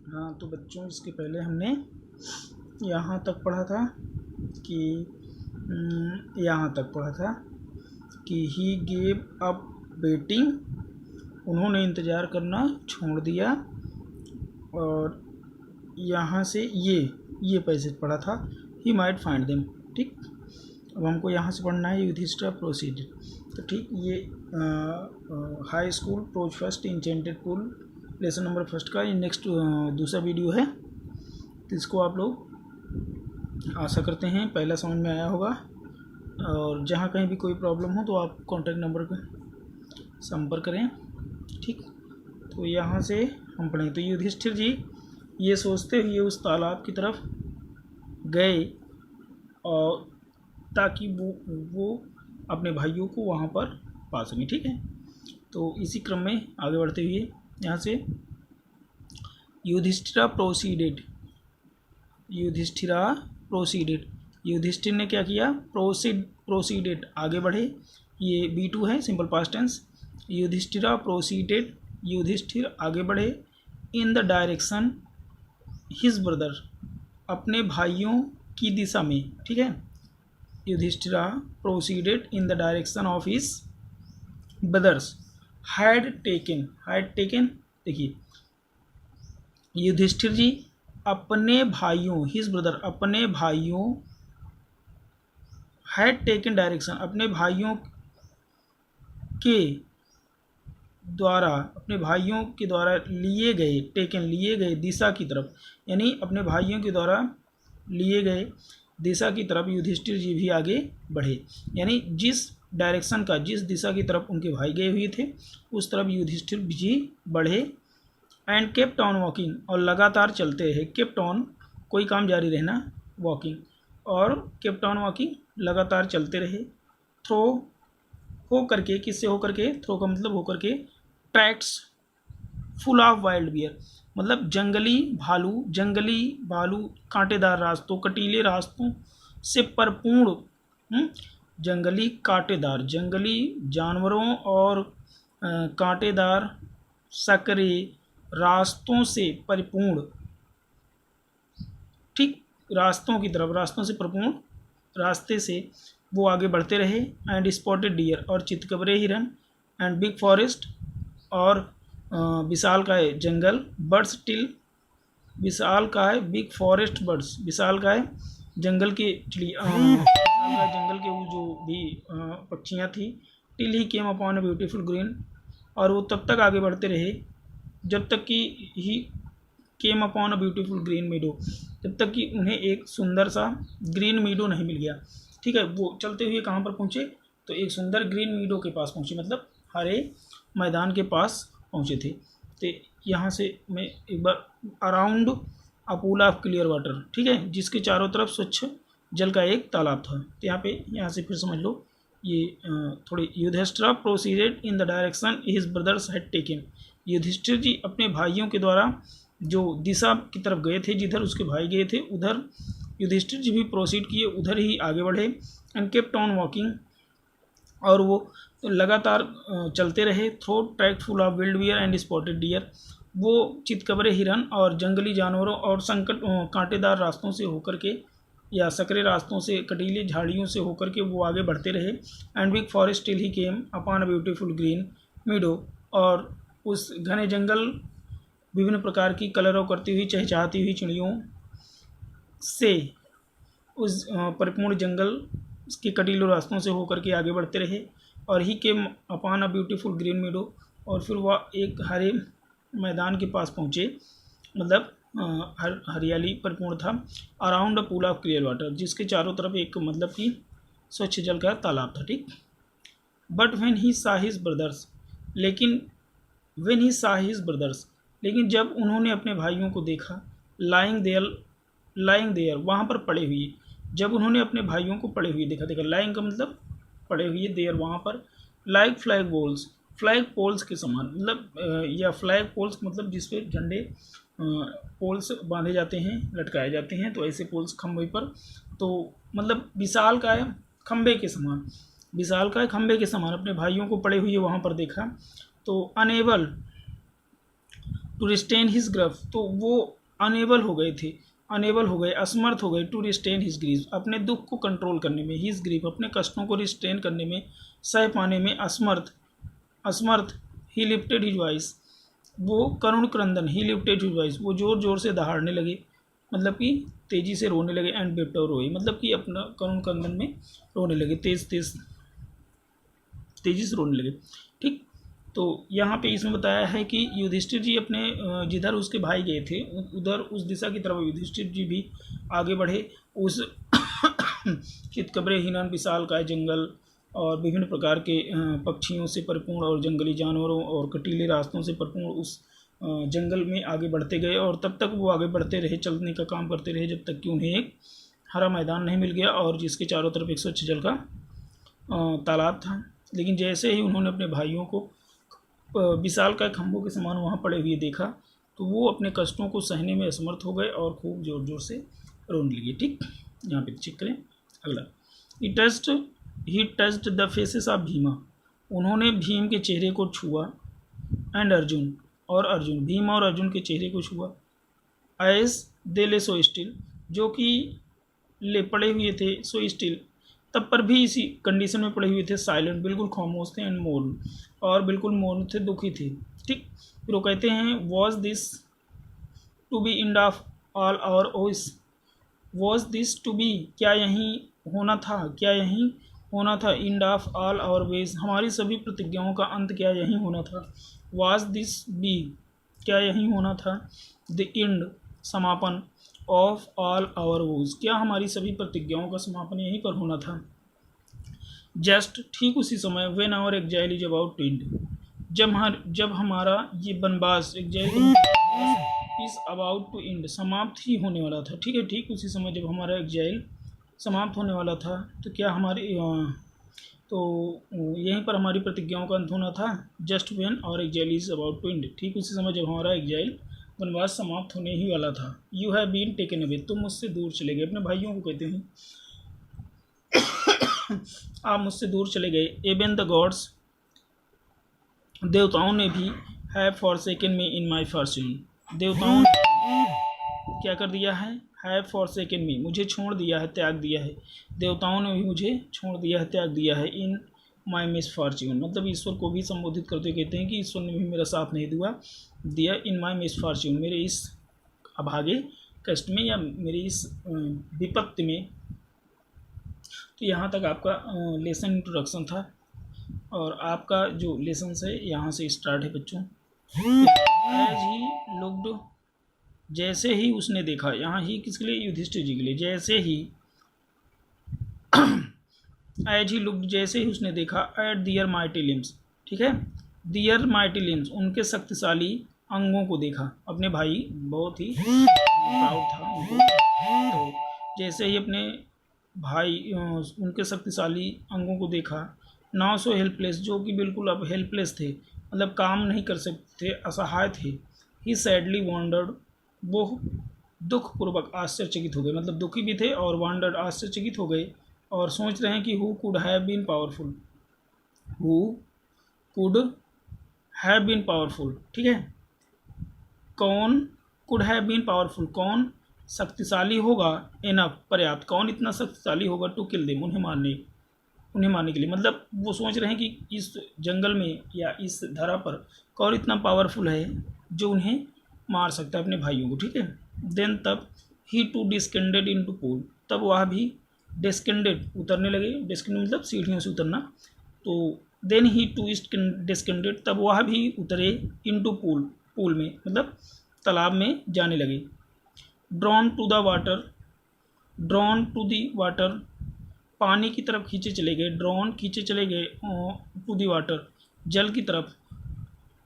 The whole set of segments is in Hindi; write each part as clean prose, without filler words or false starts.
हाँ तो बच्चों, इसके पहले हमने यहाँ तक पढ़ा था कि यहाँ तक पढ़ा था कि ही गेव अप वेटिंग, उन्होंने इंतज़ार करना छोड़ दिया। और यहाँ से ये पैसेज पढ़ा था, ही माइट फाइंड देम। ठीक, अब हमको यहाँ से पढ़ना है युधिष्ठिर प्रोसीडेड। तो ठीक, ये high school prose first enchanted pool lesson number first का ये नेक्स्ट दूसरा वीडियो है। तो इसको आप लोग आशा करते हैं पहला समझ में आया होगा। और जहाँ कहीं भी कोई प्रॉब्लम हो तो आप कॉन्टैक्ट नंबर पर संपर्क करें। ठीक, तो यहाँ से हम पढ़ें। तो युधिष्ठिर जी ये सोचते हुए उस तालाब की तरफ गए और ताकि वो अपने भाइयों को वहाँ पर पा सकें। ठीक है, तो इसी क्रम में आगे बढ़ते हुए यहाँ से युधिष्ठिर प्रोसीडेड, युधिष्ठिर ने क्या किया, प्रोसीडेड आगे बढ़े। ये B2 है, simple past tense. Yudhishthir proceeded, Yudhishthir आगे बढ़े। In the direction his brother, अपने भाइयों की दिशा में। ठीक है, Yudhishthir proceeded in the direction of his brothers had taken. देखिए, युधिष्ठिर जी अपने भाइयों, हिज ब्रदर अपने भाइयों, हैड टेकन डायरेक्शन अपने भाइयों के द्वारा, अपने भाइयों के द्वारा लिए गए, टेकन लिए गए दिशा की तरफ, यानी अपने भाइयों के द्वारा लिए गए दिशा की तरफ युधिष्ठिर जी भी आगे बढ़े। यानी जिस डायरेक्शन का, जिस दिशा की तरफ उनके भाई गए हुए थे उस तरफ युधिष्ठिर जी बढ़े। एंड केप्ट ऑन वॉकिंग, और लगातार चलते रहे। केप्ट ऑन कोई काम जारी रहना, वॉकिंग, और केप्ट ऑन वॉकिंग लगातार चलते रहे। थ्रो हो करके, किससे हो करके, थ्रो का मतलब हो करके, tracks full of wild bear, मतलब जंगली भालू कांटेदार रास्तों, कटीले रास्तों से परिपूर्ण, जंगली कांटेदार, जंगली जानवरों और कांटेदार सकरे रास्तों से परिपूर्ण। ठीक, रास्तों की तरफ, रास्तों से परिपूर्ण रास्ते से वो आगे बढ़ते रहे। एंड स्पॉटेड डियर, और चितकबरे हिरन। एंड बिग फॉरेस्ट, और विशालकाय जंगल। बर्ड्स टिल, विशालकाय बिग फॉरेस्ट बर्ड्स, विशालकाय जंगल के विशालकाय जंगल के वो जो भी पक्षियाँ थी। Till he came upon a beautiful green, और वो तब तक आगे बढ़ते रहे जब तक कि he came upon a beautiful green meadow, जब तक कि उन्हें एक सुंदर सा ग्रीन मीडो नहीं मिल गया। ठीक है, वो चलते हुए कहाँ पर पहुँचे, तो एक सुंदर ग्रीन मीडो के पास पहुँचे, मतलब हरे मैदान के पास पहुँचे थे। तो यहाँ से मैं एक बार, around a pool of clear water, ठीक है, जिसके चारों तरफ स्वच्छ जल का एक तालाब था। तो यहाँ से फिर समझ लो, ये थोड़ी, Yudhishthir proceeded in the direction his brothers had taken, Yudhishthir ji अपने भाइयों के द्वारा जो दिशा की तरफ गए थे, जिधर उसके भाई गए थे उधर युधिष्ठिर जी भी प्रोसीड किए, उधर ही आगे बढ़े। एंड केप्ट ऑन वॉकिंग, और वो लगातार चलते रहे। Through track full of wild bear and spotted deer, वो चितकबरे हिरन और जंगली जानवरों और कांटेदार रास्तों से होकर के, या सकरे रास्तों से, कटीली झाड़ियों से होकर के वो आगे बढ़ते रहे। And big forest till he came upon a beautiful green meadow, और उस घने जंगल विभिन्न प्रकार की कलरव करती हुई, चहचहाती हुई चिड़ियों से उस परिपूर्ण जंगल के कटीले रास्तों से होकर के आगे बढ़ते रहे। और he came upon a beautiful green meadow, और फिर वह एक हरे मैदान के पास पहुँचे, मतलब हरियाली परिपूर्ण था। Around a pool of clear water, जिसके चारों तरफ एक मतलब कि स्वच्छ जल का तालाब था। ठीक, but when he saw his brothers, लेकिन when he saw his brothers, लेकिन जब उन्होंने अपने भाइयों को देखा, लाइंग देयर वहाँ पर पड़े हुए, जब उन्होंने अपने भाइयों को पड़े हुए देखा, लाइंग का मतलब पड़े हुए, देयर वहाँ पर, लाइक फ्लैग पोल्स के समान, मतलब या फ्लैग पोल्स मतलब जिस पे झंडे पोल्स बांधे जाते हैं, लटकाए जाते हैं, तो ऐसे पोल्स खंभे पर, तो मतलब विशालकाय खंभे के समान अपने भाइयों को पड़े हुए वहाँ पर देखा। तो अनेबल टू रिस्टेन हिज ग्रफ, तो वो अनेबल हो गए थे, अनेबल हो गए, असमर्थ हो गए, टू रिस्ट्रेन हिज ग्रीफ, अपने दुख को कंट्रोल करने में, हिज ग्रीफ, अपने कष्टों को रिस्ट्रेन करने में, सह पाने में असमर्थ, असमर्थ, ही लिफ्टेड हिज वॉइस, वो करुण क्रंदन, ही लिफ्टेड हिज वॉइस, वो जोर जोर से दहाड़ने लगे, मतलब कि तेजी से रोने लगे, एंड वेप्ट, और रोए, मतलब कि अपना करुण क्रंदन में रोने लगे, तेजी से रोने लगे। ठीक, तो यहाँ पे इसमें बताया है कि युधिष्ठिर जी अपने जिधर उसके भाई गए थे उधर उस दिशा की तरफ युधिष्ठिर जी भी आगे बढ़े, उस चितकबरे, हिरण, विशालकाय जंगल और विभिन्न प्रकार के पक्षियों से परिपूर्ण और जंगली जानवरों और कटीले रास्तों से परिपूर्ण उस जंगल में आगे बढ़ते गए, और तब तक वो आगे बढ़ते रहे, चलने का काम करते रहे, जब तक कि उन्हें एक हरा मैदान नहीं मिल गया और जिसके चारों तरफ एक स्वच्छ जल का तालाब था। लेकिन जैसे ही उन्होंने अपने भाइयों को विशालकाय खंभों के समान वहाँ पड़े हुए देखा, तो वो अपने कष्टों को सहने में असमर्थ हो गए और खूब जोर जोर से रोने लगे। ठीक, यहाँ पे चेक करें अगला, ही touched the faces of Bhima, उन्होंने भीम के चेहरे को छुआ, एंड अर्जुन, और अर्जुन, भीम और अर्जुन के चेहरे को छुआ, एज दे ले सो स्टिल, जो कि ले पड़े हुए थे, सो स्टिल, तब पर भी इसी कंडीशन में पड़े हुए थे, साइलेंट, बिल्कुल खामोश थे, एंड मौन, और बिल्कुल मौन थे, दुखी थे। ठीक, फिर वो कहते हैं was this to be end of all our oaths, was this to be, क्या यही होना था, क्या यही होना था, end of all our vows, हमारी सभी प्रतिज्ञाओं का अंत क्या यही होना था, वॉज दिस बी, क्या यही होना था, द एंड, समापन, ऑफ ऑल आवर वोज, क्या हमारी सभी प्रतिज्ञाओं का समापन यहीं पर होना था। जस्ट, ठीक उसी समय, when our exile is about to end, जब हमारा ये बनवास, exile is about to end, समाप्त ही होने वाला था। ठीक है, ठीक उसी समय जब हमारा एग्जाइल समाप्त होने वाला था, तो क्या हमारी तो यहीं पर हमारी प्रतिज्ञाओं का अंत होना था। Just when our exile is about to end, ठीक उसी समय जब हमारा एग्जाइल वनवास समाप्त होने ही वाला था। You have been taken away, तुम मुझसे दूर चले गए, अपने भाइयों को कहते हैं आप मुझसे दूर चले गए। एवन द गॉड्स, देवताओं ने भी, have forsaken me in my Fortune, देवताओं ने क्या कर दिया है, हैव फॉरसेकन मी, मुझे छोड़ दिया है, त्याग दिया है, देवताओं ने भी मुझे छोड़ दिया है, त्याग दिया है, इन माई मिस फॉर्च्यून, मतलब ईश्वर को भी संबोधित करते कहते हैं कि ईश्वर ने भी मेरा साथ नहीं दिया, इन माई मिस फॉर्च्यून, मेरे इस अभागे कष्ट में या मेरी इस विपत्ति में। तो यहाँ तक आपका लेसन इंट्रोडक्शन था, और आपका जो लेसन है यहाँ से स्टार्ट है बच्चों। एज ही लुक्ड, जैसे ही उसने देखा, यहाँ ही किसके लिए, युधिष्ठिर जी के लिए, जैसे ही एज ही लुक्ड, जैसे ही उसने देखा, एट दियर माइटी लिम्स, ठीक है, दियर माइटी लिम्स, उनके शक्तिशाली अंगों को देखा, अपने भाई बहुत ही प्राउड था उनको, तो जैसे ही अपने भाई उनके शक्तिशाली अंगों को देखा, नाउ सो हेल्पलेस, जो कि बिल्कुल अब हेल्पलेस थे, मतलब काम नहीं कर सकते, असहाय थे। ही सैडली वॉन्डर्ड, वो दुखपूर्वक आश्चर्यचकित हो गए, मतलब दुखी भी थे और वॉन्डर्ड, आश्चर्यचकित हो गए, और सोच रहे हैं कि who could have been powerful, who could have been powerful, ठीक है, कौन कुड हैव बीन पावरफुल, कौन शक्तिशाली होगा, इनफ, पर्याप्त, कौन इतना शक्तिशाली होगा, टू किल देम, उन्हें मारने के लिए, मतलब वो सोच रहे हैं कि इस जंगल में या इस धरा पर कौन इतना पावरफुल है जो उन्हें मार सकता है, अपने भाइयों को। ठीक है, देन तब ही टू डिस्केंडेड इन टू पूल, तब वह भी डिस्केंडेड, उतरने लगे, डिस्केंडेड मतलब सीढ़ियों से उतरना, तो देन ही टू डिस्केंडेड, तब वह भी उतरे, इन टू पूल, पूल में मतलब तालाब में जाने लगे। Drawn to the water, drawn to the water, पानी की तरफ खींचे चले गए, ड्रॉन खींचे चले गए, टू दी वाटर, जल की तरफ,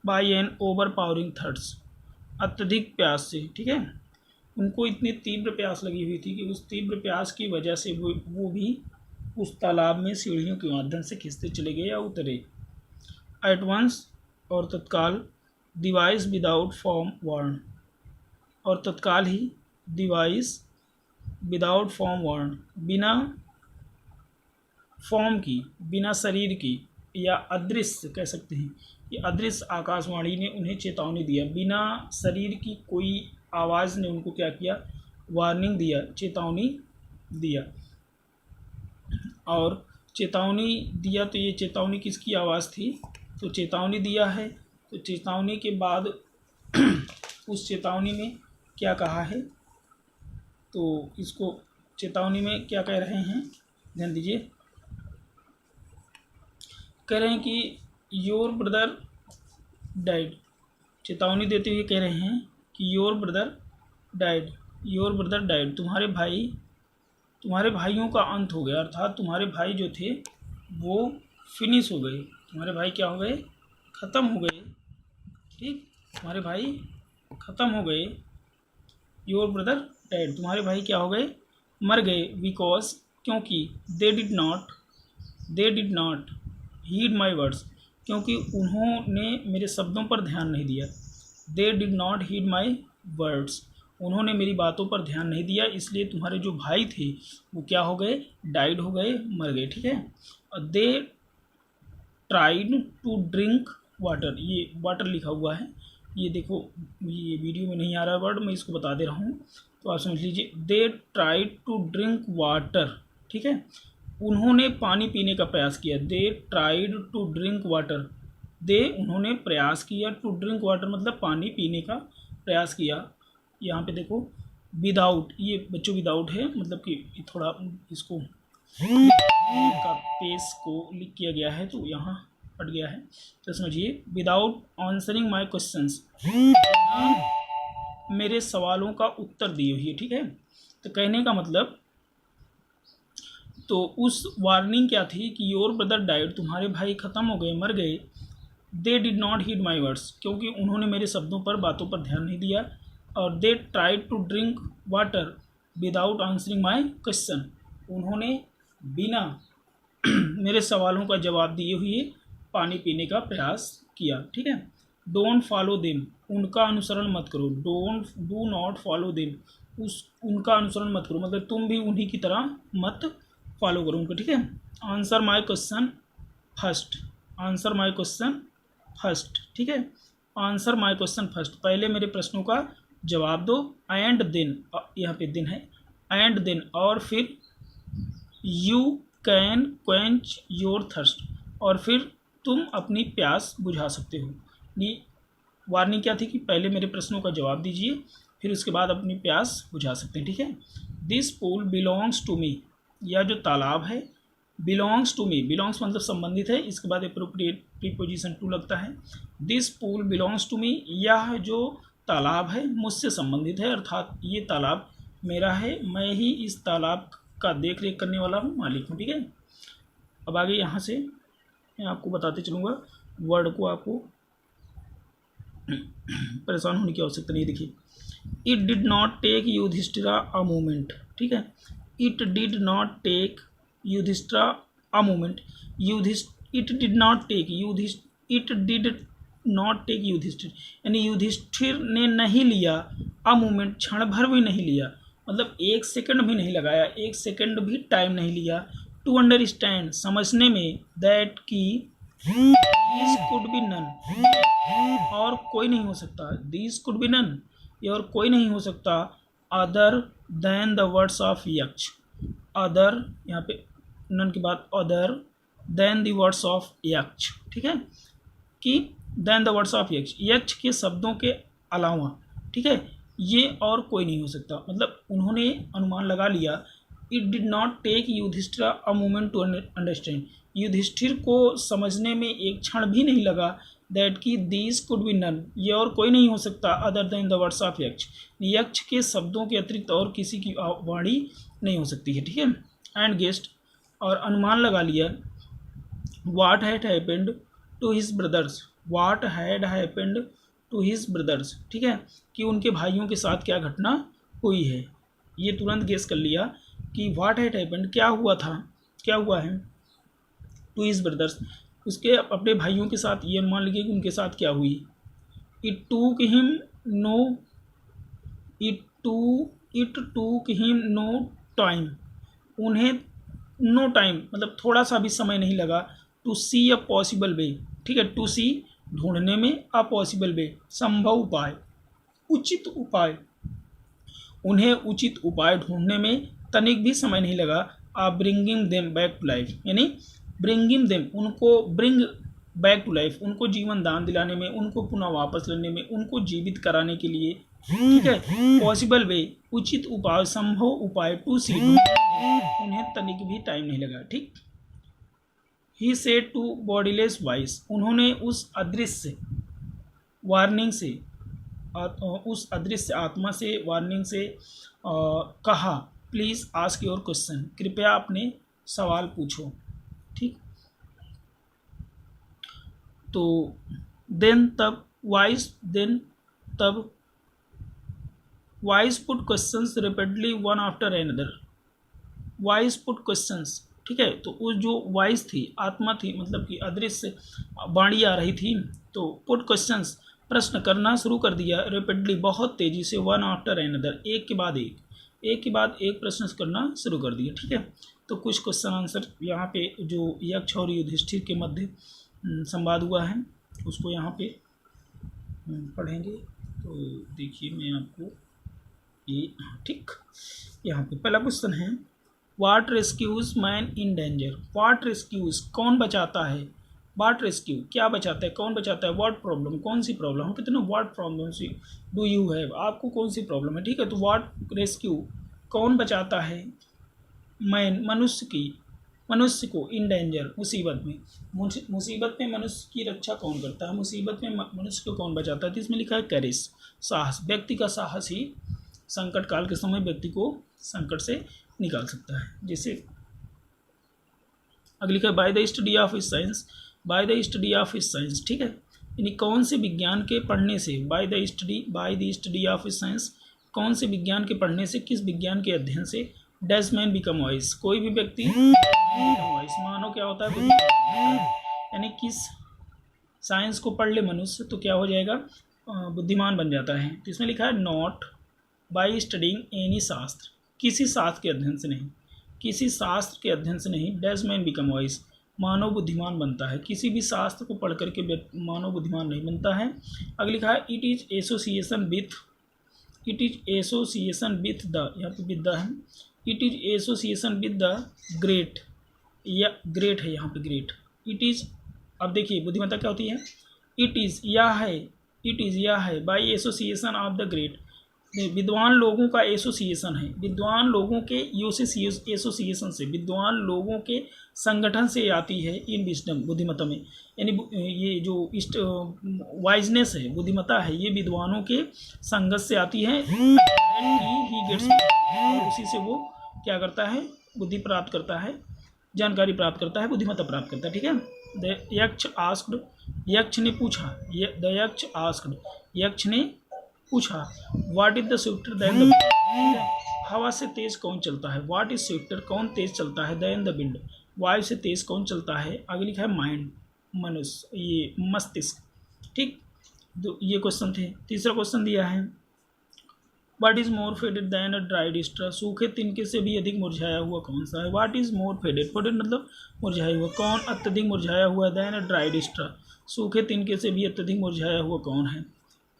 by an overpowering thirst, अत्यधिक प्यास से। ठीक है, उनको इतनी तीव्र प्यास लगी हुई थी कि उस तीव्र प्यास की वजह से वो भी उस तालाब में सीढ़ियों के माध्यम से खिंचते चले गए या उतरे। एट वंस, और तत्काल, डिवाइस विदाउट फॉर्म वार्न, और तत्काल ही, डिवाइस विदाउट फॉर्म वार्न, बिना फॉर्म की, बिना शरीर की, या अदृश्य कह सकते हैं, कि अदृश्य आकाशवाणी ने उन्हें चेतावनी दिया, बिना शरीर की कोई आवाज़ ने उनको क्या किया, वार्निंग दिया, चेतावनी दिया। और चेतावनी दिया तो ये चेतावनी किसकी आवाज़ थी, तो चेतावनी दिया है, तो चेतावनी के बाद उस चेतावनी में क्या कहा है, तो इसको चेतावनी में क्या कह रहे हैं, ध्यान दीजिए, कह रहे हैं कि योर ब्रदर डाइड, चेतावनी देते हुए कह रहे हैं कि your brother died, your brother died, तुम्हारे भाइयों का अंत हो गया, अर्थात तुम्हारे भाई जो थे वो फिनिश हो गए, तुम्हारे भाई क्या हो गए, ख़त्म हो गए, ठीक, तुम्हारे भाई ख़त्म हो गए। योर ब्रदर डेड, तुम्हारे भाई क्या हो गए, मर गए। बिकॉज, क्योंकि they did not heed my words, क्योंकि उन्होंने मेरे शब्दों पर ध्यान नहीं दिया। They did not heed my words, उन्होंने मेरी बातों पर ध्यान नहीं दिया, इसलिए तुम्हारे जो भाई थे वो क्या हो गए, डाइड हो गए, मर गए, ठीक है। और they tried to drink water, ये वाटर लिखा हुआ है, ये देखो ये वीडियो में नहीं आ रहा वर्ड, मैं इसको बता दे रहा हूँ तो आप समझ लीजिए। They tried to drink water, ठीक है, उन्होंने पानी पीने का प्रयास किया। They tried to drink water, उन्होंने प्रयास किया, टू ड्रिंक वाटर मतलब पानी पीने का प्रयास किया। यहाँ पे देखो विदाउट, ये बच्चों विदाउट है, मतलब कि थोड़ा इसको का पेस को लिख किया गया है तो यहाँ हट गया है, तो समझिए विदाउट आंसरिंग माई क्वेश्चंस, मेरे सवालों का उत्तर दिए हुए, ठीक है। तो कहने का मतलब, तो उस वार्निंग क्या थी कि योर ब्रदर डाइड, तुम्हारे भाई ख़त्म हो गए, मर गए। They did not heed my words, क्योंकि उन्होंने मेरे शब्दों पर, बातों पर ध्यान नहीं दिया। और they tried to drink water without answering my question, उन्होंने बिना मेरे सवालों का जवाब दिए हुए पानी पीने का प्रयास किया, ठीक है। डोंट फॉलो देम, उनका अनुसरण मत करो। डू नॉट फॉलो देम, उनका अनुसरण मत करो, मतलब तुम भी उन्हीं की तरह मत फॉलो करो उनको, ठीक है। Answer my question first, answer my question first, ठीक है। आंसर माई क्वेश्चन फर्स्ट, पहले मेरे प्रश्नों का जवाब दो। एंड देन, यहाँ पे दिन है, एंड देन, और फिर you can quench your thirst, और फिर तुम अपनी प्यास बुझा सकते हो। ये वार्निंग क्या थी कि पहले मेरे प्रश्नों का जवाब दीजिए, फिर उसके बाद अपनी प्यास बुझा सकते हैं, ठीक है। This pool belongs to me, यह जो तालाब है, बिलोंग्स टू मी, बिलोंग्स मतलब संबंधित है, इसके बाद अप्रोप्रिएट प्रीपोजिशन टू लगता है। This pool belongs to me, यह जो तालाब है मुझसे संबंधित है, अर्थात ये तालाब मेरा है, मैं ही इस तालाब का देख रेख करने वाला हूँ, मालिक हूँ, ठीक है। अब आगे यहाँ से मैं आपको बताते चलूँगा, वर्ड को आपको परेशान होने की आवश्यकता नहीं। देखिए, it did not take Yudhishthira a moment, ठीक है, it did not take Yudhishthira a moment, it did not take it did not take Yudhishthir, यानी युधिष्ठिर ने नहीं लिया, अ मोमेंट क्षण भर भी नहीं लिया, मतलब एक सेकंड भी नहीं लगाया, एक सेकंड भी टाइम नहीं लिया, टू अंडरस्टैंड समझने में, दैट की दिस कुड बी नन, और कोई नहीं हो सकता, दिस कुड बी नन, ये और कोई नहीं हो सकता, other than the words of यक्ष, अदर यहाँ पे नन के बाद other than the words of Yaksha, ठीक है, कि देन द वर्ड्स ऑफ यक्ष, यक्ष के शब्दों के अलावा, ठीक है, ये और कोई नहीं हो सकता, मतलब उन्होंने अनुमान लगा लिया। It did not take Yudhishthir a moment to understand, Yudhishthir को समझने में एक क्षण भी नहीं लगा, दैट की दिस कुड बी नन, ये और कोई नहीं हो सकता, other than the words of यक्ष, यक्ष के शब्दों के अतिरिक्त और किसी की वाणी नहीं हो सकती है, ठीक है। एंड गेस्ट, और अनुमान लगा लिया, what had happened to his brothers, what had happened to his brothers, ठीक है, कि उनके भाइयों के साथ क्या घटना हुई है, ये तुरंत गेस कर लिया कि व्हाट हैड हैपेंड, क्या हुआ था, क्या हुआ है, टू हिज ब्रदर्स, उसके अपने भाइयों के साथ, ये अनुमान लीजिए कि उनके साथ क्या हुई। It took him no time, उन्हें नो टाइम मतलब थोड़ा सा भी समय नहीं लगा, to C a possible way, ठीक है, टू सी ढूंढने में, अ पॉसिबल वे संभव उपाय, उचित उपाय, उन्हें उचित उपाय ढूंढने में तनिक भी समय नहीं लगा। आप bringing them back to life, यानी ब्रिंगिंग देम, उनको ब्रिंग बैक टू लाइफ, उनको जीवन दान दिलाने में, उनको पुनः वापस लाने में, उनको जीवित कराने के लिए, ठीक है, पॉसिबल वे, उचित उपाय, संभव उपाय, टू सी, उन्हें तनिक भी टाइम नहीं लगा। ठीक। He said to bodiless voice, उन्होंने उस अदृश्य वार्निंग से, उस अदृश्य आत्मा से, वार्निंग से कहा, प्लीज़ आस्क योर क्वेश्चन, कृपया अपने सवाल पूछो। ठीक। तो देन तब voice put questions repeatedly one after another, voice put questions, ठीक है। तो उस जो वॉइस थी, आत्मा थी, मतलब कि अदृश्य वाणी आ रही थी, तो पुट क्वेश्चंस, प्रश्न करना शुरू कर दिया, रिपीटली, बहुत तेजी से, वन आफ्टर एनदर, एक के बाद एक प्रश्न करना शुरू कर दिया। ठीक है। तो कुछ क्वेश्चन आंसर यहाँ पे जो यक्ष और युधिष्ठिर के मध्य संवाद हुआ है उसको यहाँ पे पढ़ेंगे। तो देखिए मैं आपको ये, ठीक, यहाँ पे पहला क्वेश्चन है, what rescues man in danger, what rescues, कौन बचाता है, व्हाट रेस्क्यू, क्या बचाता है, कौन बचाता है, व्हाट प्रॉब्लम, कौन सी प्रॉब्लम, हम कहते हैं ना what problem do you have, आपको कौन सी प्रॉब्लम है। ठीक है। तो व्हाट रेस्क्यू, कौन बचाता है, मैन, मनुष्य को, इन डेंजर, मुसीबत में, मुसीबत में मनुष्य की रक्षा कौन करता है, मुसीबत में मनुष्य को कौन बचाता है। तो इसमें लिखा है करेज, साहस, व्यक्ति का साहस ही संकट काल के समय व्यक्ति को संकट से निकाल सकता है। जैसे अगली लिखा है by the study of science, by the study of science, ठीक है, यानी कौन से विज्ञान के पढ़ने से, by the study of science, कौन से विज्ञान के पढ़ने से, किस विज्ञान के अध्ययन से, डज मैन बिकम वॉइस, कोई भी व्यक्ति वॉइस, मानो क्या होता है, यानी किस साइंस को पढ़ ले मनुष्य तो क्या हो जाएगा, बुद्धिमान बन जाता है। तो इसमें लिखा है नॉट बाय स्टडिंग एनी शास्त्र, किसी शास्त्र के अध्ययन से नहीं, किसी शास्त्र के अध्ययन से नहीं, डज मैन बिकम वॉइस, मानव बुद्धिमान बनता है, किसी भी शास्त्र को पढ़ करके मानव बुद्धिमान नहीं बनता है। अगली लिखा है it is association with, it is association with the, यहाँ पे विद है, it is association with the great, या ग्रेट है यहाँ पे ग्रेट, इट इज, अब देखिए बुद्धिमत्ता क्या होती है, इट इज, यह है, इट इज, यह है, by association of the great, विद्वान लोगों का एसोसिएशन है, विद्वान लोगों के एसोसिएशन से, विद्वान लोगों के संगठन से आती है, इन विजडम, बुद्धिमत्ता में, यानी ये जो वाइजनेस है, बुद्धिमत्ता है, ये विद्वानों के संगत से आती है, ही गेट्स, और उसी से वो क्या करता है, बुद्धि प्राप्त करता है, जानकारी प्राप्त करता है, बुद्धिमत्ता प्राप्त करता है। ठीक है। द यक्ष आस्क्ड, यक्ष ने पूछा, द यक्ष आस्क्ड, यक्ष ने पूछा, what is the swifter than the wind, हवा से तेज कौन चलता है, व्हाट इज स्विफ्टर, कौन तेज चलता है, देन द विंड, वायु से तेज कौन चलता है। आगे लिखा है माइंड, मनुष्य, ये मस्तिष्क। ठीक, ये क्वेश्चन थे। तीसरा क्वेश्चन दिया है what is more faded then a dried straw, सूखे तिनके से भी अधिक मुरझाया हुआ कौन सा है। What is more faded, faded मतलब मुरझाया हुआ, कौन अत्यधिक मुरझाया हुआ है, दैन अ ड्राइड स्ट्रा, सूखे तिनके से भी अत्यधिक मुरझाया हुआ कौन है।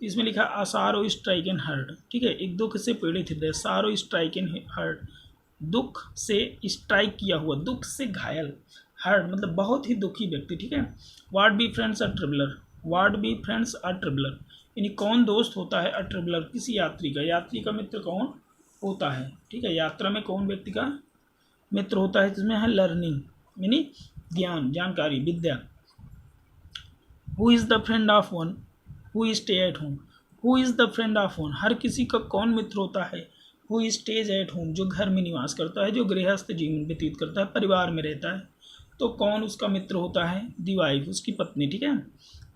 इसमें लिखा असारो स्ट्राइक एन हर्ट, ठीक है, एक दुख से पीड़ित हृदय, सारो स्ट्राइक एन हर्ट, दुख से स्ट्राइक किया हुआ, दुख से घायल, हर्ट मतलब बहुत ही दुखी व्यक्ति। ठीक है। What be friends a traveller, what be friends a traveller, यानी कौन दोस्त होता है, अ ट्रेवलर किसी यात्री का, यात्री का मित्र कौन होता है। ठीक है। यात्रा में कौन व्यक्ति का मित्र होता है, जिसमें है लर्निंग, यानी ज्ञान, जानकारी, विद्या। Who is the friend of one who stay at home, who is the friend of one, हर किसी का कौन मित्र होता है, हु स्टेज एट होम, जो घर में निवास करता है, जो गृहस्थ जीवन व्यतीत करता है, परिवार में रहता है, तो कौन उसका मित्र होता है, दी वाइफ, उसकी पत्नी। ठीक है।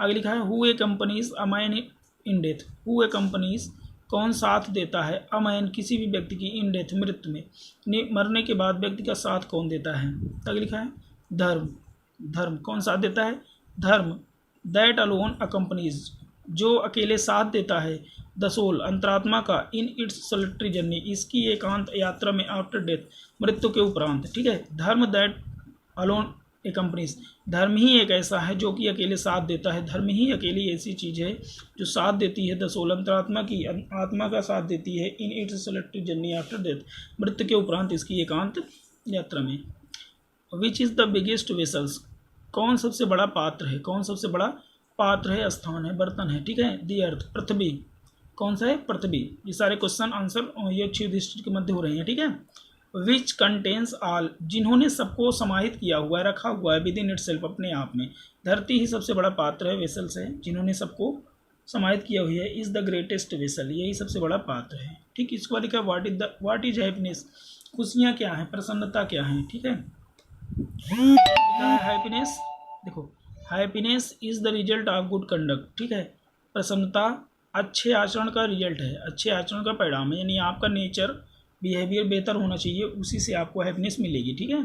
आगे लिखा है who A companies a man in death, who A companies कौन साथ देता है, अ मैन किसी भी व्यक्ति की, इन डेथ मृत्यु में, मरने के बाद व्यक्ति का साथ कौन देता है। आगे लिखा है धर्म, धर्म कौन साथ देता है, धर्म, दैट अलोन अकम्पनीज, जो अकेले साथ देता है, द सोल अंतरात्मा का, इन इट्स सोलिटरी जर्नी, इसकी एकांत यात्रा में, आफ्टर डेथ मृत्यु के उपरांत। ठीक है। धर्म दैट अलोन कंपनीज। धर्म ही एक ऐसा है जो कि अकेले साथ देता है। धर्म ही अकेली ऐसी चीज़ है जो साथ देती है द सोल अंतरात्मा की, आत्मा का साथ देती है in its selective journey after death, मृत्यु के उपरांत इसकी एकांत यात्रा में। Which is the biggest vessels, कौन सबसे बड़ा पात्र है, कौन सबसे बड़ा पात्र है, स्थान है, बर्तन है, ठीक है। दी अर्थ, पृथ्वी, कौन सा है, पृथ्वी। ये सारे क्वेश्चन आंसर ये युधिष्ठिर के मध्य हो रहे हैं, ठीक है। विच कंटेन्स ऑल, जिन्होंने सबको समाहित किया हुआ है, रखा हुआ है विद इन इटसेल्फ, अपने आप में। धरती ही सबसे बड़ा पात्र है, वेसल्स है, जिन्होंने सबको समाहित किया हुआ है। इज़ द ग्रेटेस्ट वेसल, यही सबसे बड़ा पात्र है, ठीक। इसके बाद लिखा व्हाट इज हैप्पीनेस, खुशियाँ क्या हैं, प्रसन्नता क्या है, ठीक है। हैप्पीनेस, देखो happiness is the result of good conduct, ठीक है। प्रसन्नता अच्छे आचरण का रिजल्ट है, अच्छे आचरण का परिणाम है, यानी आपका नेचर बिहेवियर बेहतर होना चाहिए, उसी से आपको हैप्पीनेस मिलेगी, ठीक है।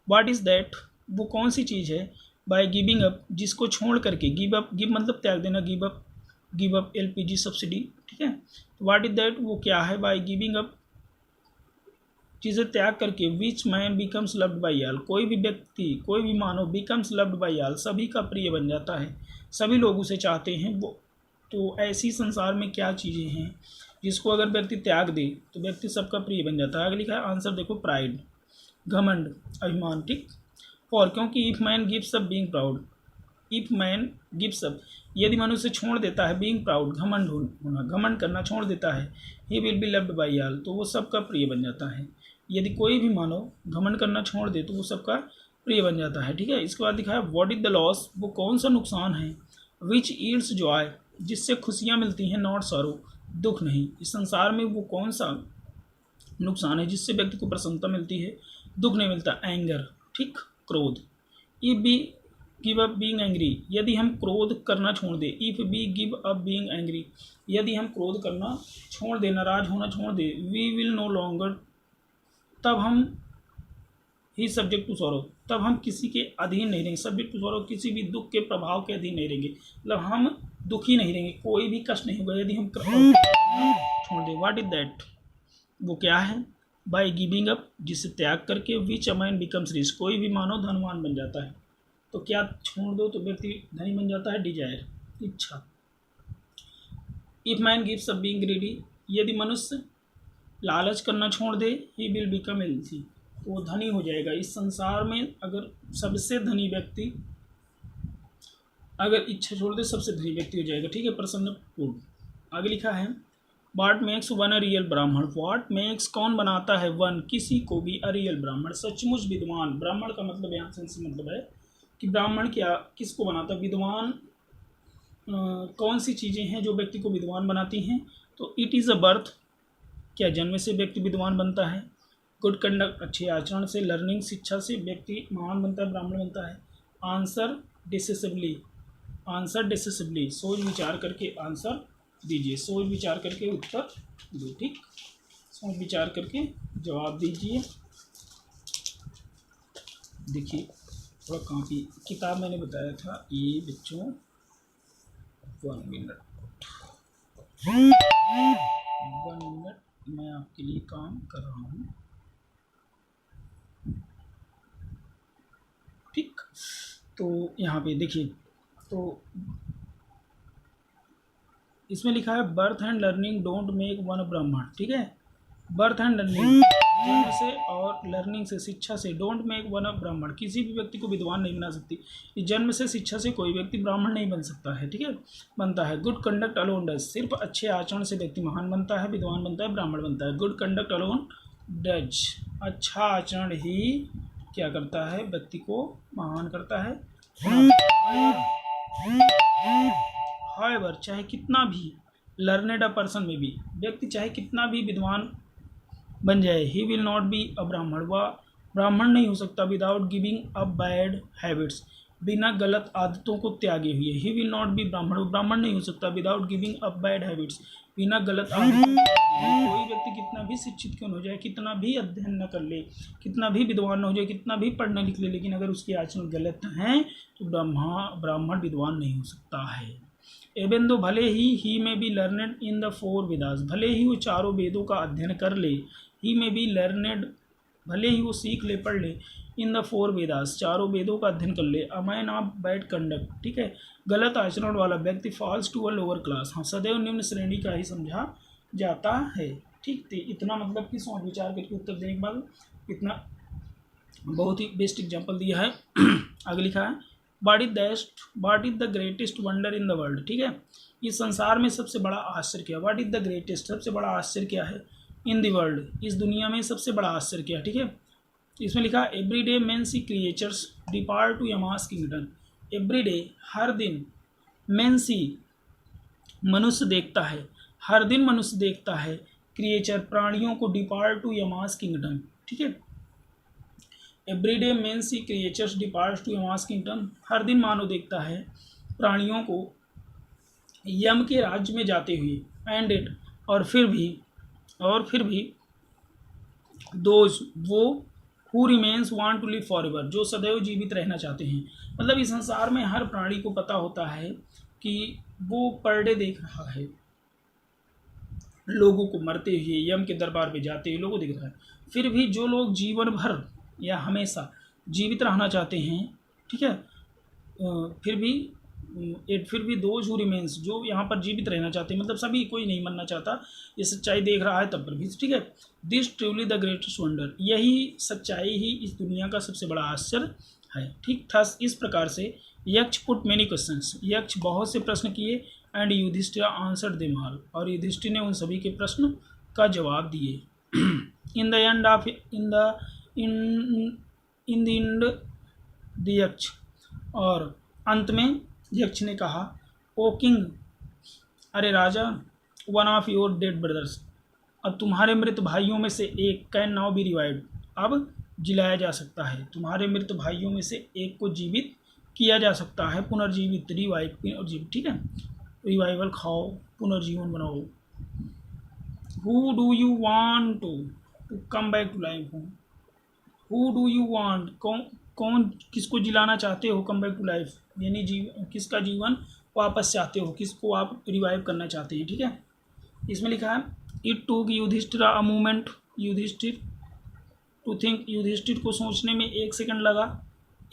व्हाट इज़ दैट, वो कौन सी चीज़ है। बाय गिविंग अप, जिसको छोड़ करके, गिव अप, गिव मतलब त्याग देना, गिव अप एलपीजी सब्सिडी, ठीक है। तो व्हाट इज दैट, वो क्या है। बाय गिविंग अप, चीज़ें त्याग करके, which man becomes loved by all, कोई भी व्यक्ति, कोई भी मानव बिकम्स लव्ड बाई ऑल, सभी का प्रिय बन जाता है, सभी लोग उसे चाहते हैं। वो तो ऐसी संसार में क्या चीज़ें हैं जिसको अगर व्यक्ति त्याग दे तो व्यक्ति सबका प्रिय बन जाता है। आगे लिखा है आंसर देखो, प्राइड, घमंड, अभिमान, ठीक। फॉर, क्योंकि if man gives up being proud, if man gives up, यदि मनुष्य छोड़ देता है, बीइंग प्राउड, घमंड होना, घमंड करना छोड़ देता है, he will be loved by all, तो वो सबका प्रिय बन जाता है। यदि कोई भी मानव घमंड करना छोड़ दे तो वो सबका प्रिय बन जाता है, ठीक है। इसके बाद लिखा है व्हाट इज द लॉस, वो कौन सा नुकसान है। विच ईल्ड्स जॉय, जिससे खुशियाँ मिलती हैं, नॉट सॉरो, दुख नहीं। इस संसार में वो कौन सा नुकसान है जिससे व्यक्ति को प्रसन्नता मिलती है, दुख नहीं मिलता। एंगर, ठीक, क्रोध। If be give up being angry, यदि हम क्रोध करना छोड़ दे, if be give up being angry, यदि हम क्रोध करना छोड़ दे, नाराज होना छोड़ दे, वी विल नो लॉन्गर, तब हम ही सब्जेक्ट टू सॉरो, तब हम किसी के अधीन नहीं रहेंगे। सब्जेक्ट टू सॉरो, किसी भी दुख के प्रभाव के अधीन नहीं रहेंगे, मतलब हम दुखी नहीं रहेंगे, कोई भी कष्ट नहीं होगा यदि हम छोड़ दें। व्हाट इज दैट, वो क्या है। बाय गिविंग अप, जिसे त्याग करके, विच अ मैन बिकम्स रिच, कोई भी मानव धनवान बन जाता है। तो क्या छोड़ दो तो व्यक्ति धनी बन जाता है, डिजायर, इच्छा। If man gives up being greedy, यदि मनुष्य लालच करना छोड़ दे, ही विल बिकम हेल्थी, तो वो धनी हो जाएगा। इस संसार में अगर सबसे धनी व्यक्ति अगर इच्छा छोड़ दे, सबसे धनी व्यक्ति हो जाएगा, ठीक है। प्रसन्न पूर्ण। आगे लिखा है what makes one a real ब्राह्मण, व्हाट मेक्स, कौन बनाता है, वन, किसी को भी, अ रियल ब्राह्मण, सचमुच विद्वान। ब्राह्मण का मतलब यहाँ से मतलब है कि ब्राह्मण क्या, किसको बनाता है, विद्वान। कौन सी चीज़ें हैं जो व्यक्ति को विद्वान बनाती हैं। तो इट इज़ अ बर्थ, क्या जन्म से व्यक्ति विद्वान बनता है। गुड कंडक्ट, अच्छे आचरण से। लर्निंग, शिक्षा से व्यक्ति महान बनता है, ब्राह्मण बनता है। आंसर डिसिसिवली, आंसर डिसिसिवली, सोच विचार करके आंसर दीजिए, सोच विचार करके उत्तर दो, ठीक। सोच विचार करके जवाब दीजिए। देखिए थोड़ा कॉपी किताब मैंने बताया था ये बच्चों, 1 मिनट, 1 मिनट, मैं आपके लिए काम कर रहा हूँ, ठीक। तो यहाँ पे देखिए, तो इसमें लिखा है birth and learning don't make one ब्राह्मण, ठीक है। बर्थ एंड लर्निंग, जन्म से और लर्निंग से, शिक्षा से, डोंट मेक वन ब्राह्मण, किसी भी व्यक्ति को विद्वान नहीं बना सकती। जन्म से, शिक्षा से कोई व्यक्ति ब्राह्मण नहीं बन सकता है, ठीक है, बनता है। गुड कंडक्ट अलोन डज, सिर्फ अच्छे आचरण से व्यक्ति महान बनता है, विद्वान बनता है, ब्राह्मण बनता है। गुड कंडक्ट अलोन डज, अच्छा आचरण ही क्या करता है, व्यक्ति को महान करता है। हाउएवर, चाहे कितना भी, लर्नेड अ पर्सन में भी, व्यक्ति चाहे कितना भी विद्वान बन जाए, he will not be a ब्राह्मण, वह ब्राह्मण नहीं हो सकता। Without giving up bad habits, बिना गलत आदतों को त्यागे हुए। ही विल नॉट बी ब्राह्मण, ब्राह्मण नहीं हो सकता। Without giving up bad habits, बिना गलत आदतों को। कोई व्यक्ति कितना भी शिक्षित क्यों न हो जाए, कितना भी अध्ययन न कर ले, कितना भी विद्वान न हो जाए, कितना भी पढ़ने लिख ले, लेकिन अगर उसके आचरण गलत हैं तो ब्राह्मण विद्वान नहीं हो सकता है। एवं दो, भले ही may be learned in the 4 Vedas, भले ही वो चारों वेदों का अध्ययन कर ले, ही में बी लर्नेड भले ही वो सीख ले, पढ़ ले। इन द 4 वेदास, चारों वेदों का अध्ययन कर ले। A man of bad conduct, ठीक है, गलत आचरण वाला व्यक्ति falls to a lower class, हाँ, सदैव निम्न श्रेणी का ही समझा जाता है। ठीक, तो इतना मतलब कि सोच विचार करके उत्तर देने के बाद इतना बहुत ही बेस्ट एग्जाम्पल दिया है। आगे लिखा है what is the greatest wonder in the world, ठीक है, इस संसार में सबसे बड़ा आश्चर्य क्या, व्हाट इज द ग्रेटेस्ट, सबसे बड़ा आश्चर्य क्या है, इन द वर्ल्ड, इस दुनिया में सबसे बड़ा आश्चर्य क्या है, ठीक है। इसमें लिखा every day man see creatures depart to Yama's kingdom, every day, हर दिन, मैन सी, मनुष्य देखता है, हर दिन मनुष्य देखता है, क्रिएचर, प्राणियों को, डिपार्ट टू यमास किंगडम, ठीक है। Every day man see creatures depart to Yama's kingdom, हर दिन मानव देखता है प्राणियों को यम के राज्य में जाते हुए। एंड इट, और फिर भी दोज, वो, who remains want to live for ever, जो सदैव जीवित रहना चाहते हैं। मतलब इस संसार में हर प्राणी को पता होता है कि वो पर डे देख रहा है लोगों को मरते हुए, यम के दरबार में जाते हुए लोगों को दिख रहा है। फिर भी जो लोग जीवन भर या हमेशा जीवित रहना चाहते हैं, ठीक है, फिर भी दोज हु रिमेन्स, जो यहाँ पर जीवित रहना चाहते हैं, मतलब सभी, कोई नहीं मरना चाहता, ये सच्चाई देख रहा है तब पर भी, ठीक है। This truly the greatest wonder, यही सच्चाई ही इस दुनिया का सबसे बड़ा आश्चर्य है, ठीक था। इस प्रकार से यक्ष पुट मेनी क्वेश्चंस, यक्ष बहुत से प्रश्न किए, and Yudhishthir answered them all, और युधिष्ठिर ने उन सभी के प्रश्न का जवाब दिए। In the end of in the end the यक्ष, और अंत में यक्ष ने कहा, ओ किंग, अरे राजा, one of your dead brothers, अब तुम्हारे मृत भाइयों में से एक, कैन नाउ बी रिवाइव्ड, अब जिलाया जा सकता है, तुम्हारे मृत भाइयों में से एक को जीवित किया जा सकता है, पुनर्जीवित, रिवाइव, ठीक है, रिवाइवल खाओ, पुनर्जीवन बनाओ। Who do you want to come back to life, who do you want, कौन किसको जिलाना चाहते हो, कम बैक टू लाइफ, यानी किसका जीवन वापस चाहते हो, किसको आप रिवाइव करना चाहते हैं, ठीक है। इसमें लिखा है it took Yudhishthir a moment, Yudhishthir to think, Yudhishthir को सोचने में 1 सेकंड लगा,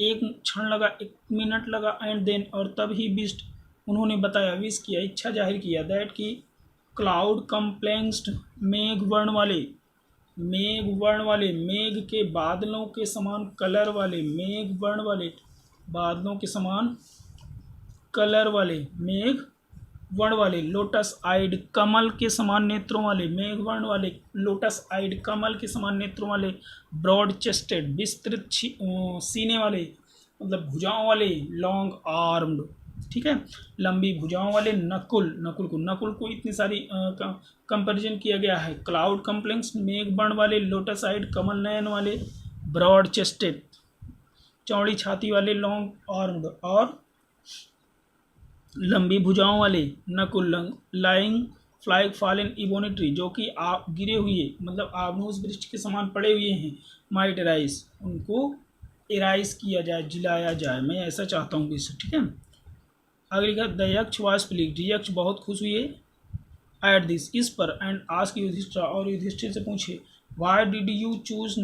1 क्षण लगा, 1 मिनट लगा, एंड देन, और तब ही बिस्ट, उन्होंने बताया, विश किया, इच्छा जाहिर किया, दैट की क्लाउड कम्प्लेक्स्ड, मेघ वर्ण वाले, मेघ के बादलों के समान कलर वाले, मेघ वर्ण वाले, बादलों के समान कलर वाले, मेघ वर्ण वाले, लोटस आइड, कमल के समान नेत्रों वाले, मेघ वर्ण वाले, लोटस आइड, कमल के समान नेत्रों वाले, ब्रॉड चेस्टेड, विस्तृत सीने वाले, मतलब भुजाओं वाले, लॉन्ग आर्म्ड, ठीक है, लंबी भुजाओं वाले, नकुल को इतनी सारी कंपैरिजन किया गया है, क्लाउड कम्प्लेक्स, मेघ वर्ण वाले, लोटस आइड, कमल नयन वाले, ब्रॉड चेस्टेड, चौड़ी छाती वाले, लॉन्ग आर्म्ड, और लंबी भुजाओं वाले, Nakul, lying flying fallen ebony tree, जो कि आप गिरे हुए, मतलब आबनूस वृक्ष के समान पड़े हुए हैं, माइट एराइस, उनको एराइस किया जाए, जिलाया जाए, मैं ऐसा चाहता हूँ कि इससे, ठीक है। आगे लिखा द यक्ष वाज प्लीज्ड, यक्ष बहुत खुश हुए, एट दिस, इस पर, एंड आस्क्ड युधिष्ठिर, और युधिष्ठिर से पूछे, why did you choose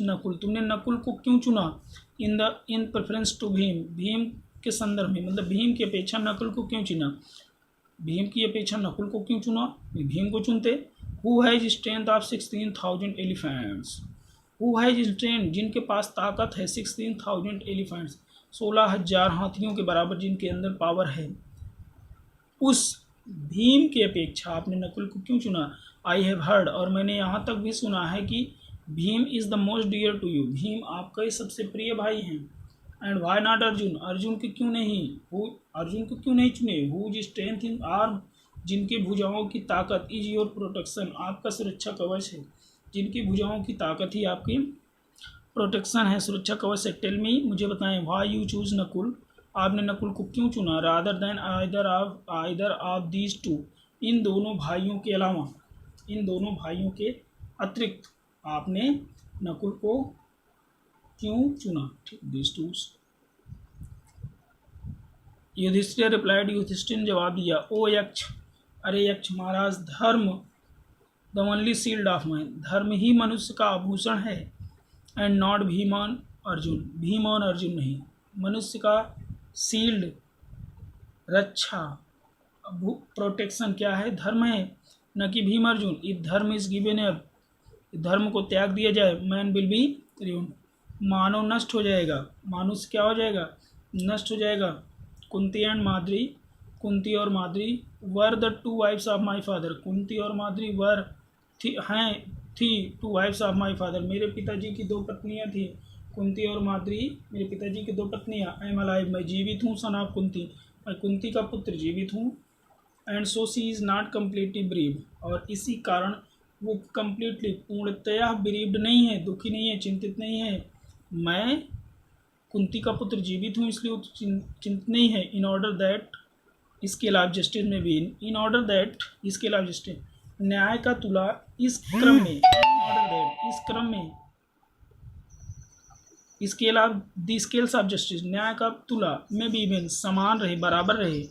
Nakul, तुमने नकुल को क्यों चुना, इन प्रेफरेंस टू भीम, भीम के संदर्भ में, मतलब भीम की अपेक्षा नकुल को क्यों चुना, भीम की अपेक्षा नकुल को क्यों चुना, भीम को चुनते। Who has strength of 16,000 elephants, who has strength, जिनके पास ताकत है, 16,000 एलिफेंट्स, 16,000 हाथियों के बराबर जिनके अंदर पावर है, उस भीम की अपेक्षा आपने नकुल को क्यों चुना। आई हैव हर्ड, और मैंने यहाँ तक भी सुना है कि Bhim is the most dear to you, Bhim आपका ही सबसे प्रिय भाई हैं। And why not Arjun, Arjun के क्यों नहीं, अर्जुन को क्यों नहीं चुने। हुज स्ट्रेंथ इन आर्म, जिनकी भुजाओं की ताकत, इज योर प्रोटेक्शन, आपका सुरक्षा कवच है, जिनकी भुजाओं की ताकत ही आपकी प्रोटेक्शन है, सुरक्षा कवच है। टेल मी, मुझे बताएं, व्हाई यू चूज नकुल, आपने नकुल को क्यों चुना, rather than either of these two, इन दोनों भाइयों के अलावा, इन दोनों भाइयों के अतिरिक्त आपने नकुल को क्यों चुना, ठीक, these two. Yudhishthir replied, Yudhishthir ने जवाब दिया, ओ यक्ष, अरे यक्ष महाराज, Dharma the only shield of man, धर्म ही मनुष्य का आभूषण है, and not Bhim on Arjun, Bhim और अर्जुन नहीं, मनुष्य का शील्ड, रक्षा, प्रोटेक्शन क्या है, धर्म है, न कि भीम अर्जुन। इफ धर्म इज गिवन अप, धर्म को त्याग दिया जाए, मैन विल बी ruined, मानव नष्ट हो जाएगा, मानुष क्या हो जाएगा, नष्ट हो जाएगा। कुंती एंड माद्री, कुंती और Madri were the two wives of my father, Kunti और Madri were the two wives of my father, मेरे पिताजी की दो पत्नियां थी, कुंती और माद्री मेरे पिताजी की दो पत्नियां। आई एम अलाइव, मैं जीवित हूँ, सन ऑफ कुंती, मैं कुंती का पुत्र जीवित हूँ। And so she is not completely brave, और इसी कारण वो कम्प्लीटली पूर्णतया ब्रीव्ड नहीं है, दुखी नहीं है, चिंतित नहीं है। मैं कुंती का पुत्र जीवित हूँ इसलिए वो चिंतित नहीं है। इन ऑर्डर दैट, इसके अलावा जस्टिस में भी, इन ऑर्डर दैट, इसके अलावा जस्टिस, न्याय का तुला इस क्रम में, ऑर्डर दैट, इस क्रम में, इसके अलावा द स्केल्स ऑफ जस्टिस, न्याय का तुला में भी इवन समान रहे, बराबर रहे।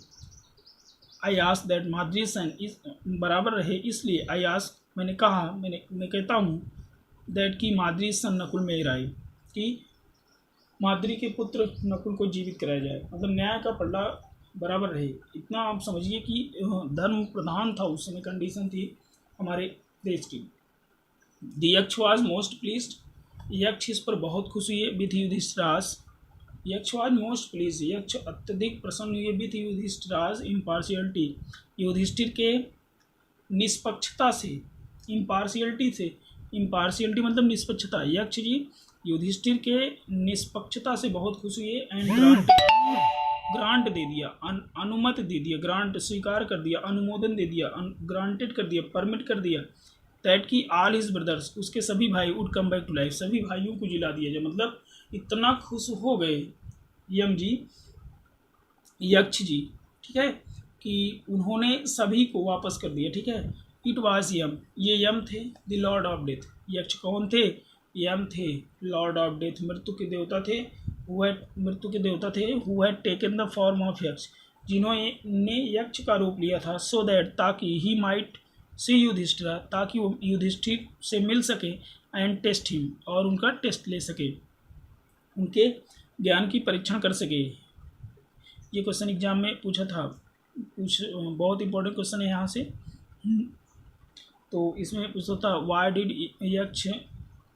आई आस्क दैट माद्री सन, इस बराबर रहे इसलिए, आई आस्क मैंने कहा, मैं कहता हूँ, दैट की माद्री सन नकुल में राय, कि माद्री के पुत्र नकुल को जीवित कराया जाए, मतलब न्याय का पल्ला बराबर रहे। इतना आप समझिए कि धर्म प्रधान था उस समय, कंडीशन थी हमारे देश की। द यक्ष वाज मोस्ट प्लीज्ड, यक्ष इस पर बहुत खुश हुए, विथ युधिष्ठिराज, यक्ष वाज मोस्ट प्लीज, यक्ष अत्यधिक प्रसन्न हुए, विथ युधिष्ठिराज इम्पार्शियलिटी, युधिष्ठिर के निष्पक्षता से, इम्पार्शियलिटी से, इम्पार्शियलिटी मतलब निष्पक्षता, यक्ष जी युधिष्ठिर के निष्पक्षता से बहुत खुश हुए। एंड ग्रांट दे दिया, अनुमति दे दिया, ग्रांट स्वीकार कर दिया, अनुमोदन दे दिया, ग्रांटेड कर दिया, परमिट कर दिया, दैट की ऑल हिज ब्रदर्स, उसके सभी भाई would come back to life, सभी भाइयों को जिला दिया जाए। मतलब इतना खुश हो गए यम जी, यक्ष जी, ठीक है, कि उन्होंने सभी को वापस कर दिया, ठीक है। इट वाज यम, ये यम थे, द लॉर्ड ऑफ डेथ, यक्ष कौन थे, यम थे, लॉर्ड ऑफ डेथ, मृत्यु के देवता थे, मृत्यु के देवता थे, who had taken the form of Yaksha, जिन्होंने यक्ष का रूप लिया था, सो दैट, ताकि, ही माइट सी युधिष्ठिर, ताकि वो युधिष्ठिर से मिल सके, एंड टेस्ट हिम, और उनका टेस्ट ले सके, उनके ज्ञान की परीक्षण कर सके। ये क्वेश्चन एग्जाम में पूछा था, बहुत इंपॉर्टेंट क्वेश्चन है यहाँ से। तो इसमें पूछा था, why did Yaksha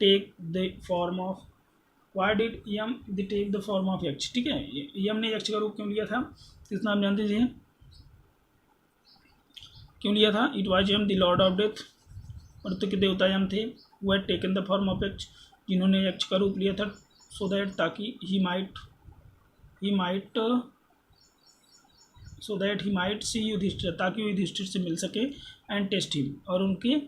take the form of, why did Yama the take the form of Yaksha, ठीक है, यम ने यक्ष का रूप क्यों लिया था, इतना आप जानते थे, क्यों लिया था। It was Yama the lord of death, मृत्यु के देवता यम थे, who had taken the form of Yaksha, जिन्होंने यक्ष का रूप लिया था, सो दैट, ताकि, ही माइट सी युधिष्ठिर, ताकि वो युधिष्ठिर से मिल सके, एंड टेस्ट हिम, और उनके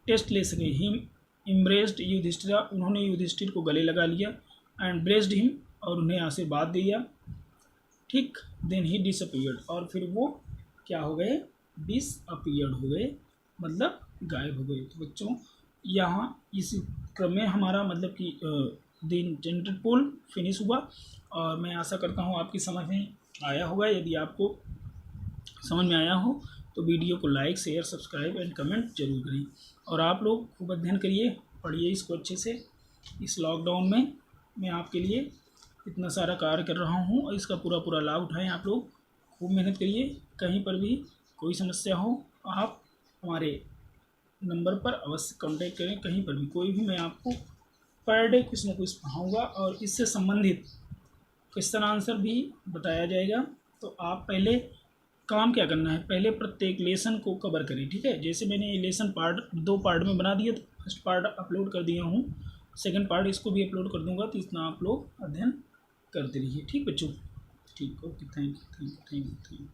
टेस्ट ले सके। हिम इम्ब्रेस्ड युधिष्ठिर, उन्होंने युधिष्ठिर को गले लगा लिया, एंड ब्रेस्ड हिम, और उन्हें आशीर्वाद दिया, ठीक। देन ही डिसअपीयर्ड, और फिर वो क्या हो गए, डिसअपीयर्ड हो गए, मतलब गायब हो गए। तो बच्चों यहाँ इस क्रम में हमारा मतलब कि दिन जनरेटेड पोल फिनिश हुआ, और मैं आशा करता हूँ आपकी समझ में आया होगा। यदि आपको समझ में आया हो तो वीडियो को like, share, subscribe and comment जरूर करें, और आप लोग खूब अध्ययन करिए, पढ़िए इसको अच्छे से। इस लॉकडाउन में मैं आपके लिए इतना सारा कार्य कर रहा हूँ, और इसका पूरा लाभ उठाएं। आप लोग खूब मेहनत करिए, कहीं पर भी कोई समस्या हो आप हमारे नंबर पर अवश्य कांटेक्ट करें, कहीं पर भी कोई भी, मैं आपको पर डे कुछ ना कुछ पढ़ाऊँगा, और इससे संबंधित क्वेश्चन आंसर भी बताया जाएगा। तो आप पहले काम क्या करना है, पहले प्रत्येक लेसन को कवर करें, ठीक है। जैसे मैंने ये लेसन दो पार्ट में बना दिया, तो फर्स्ट पार्ट अपलोड कर दिया हूँ, सेकंड पार्ट इसको भी अपलोड कर दूंगा, तो इतना आप लोग अध्ययन करते रहिए, ठीक बच्चों, ठीक, ओके, थैंक यू।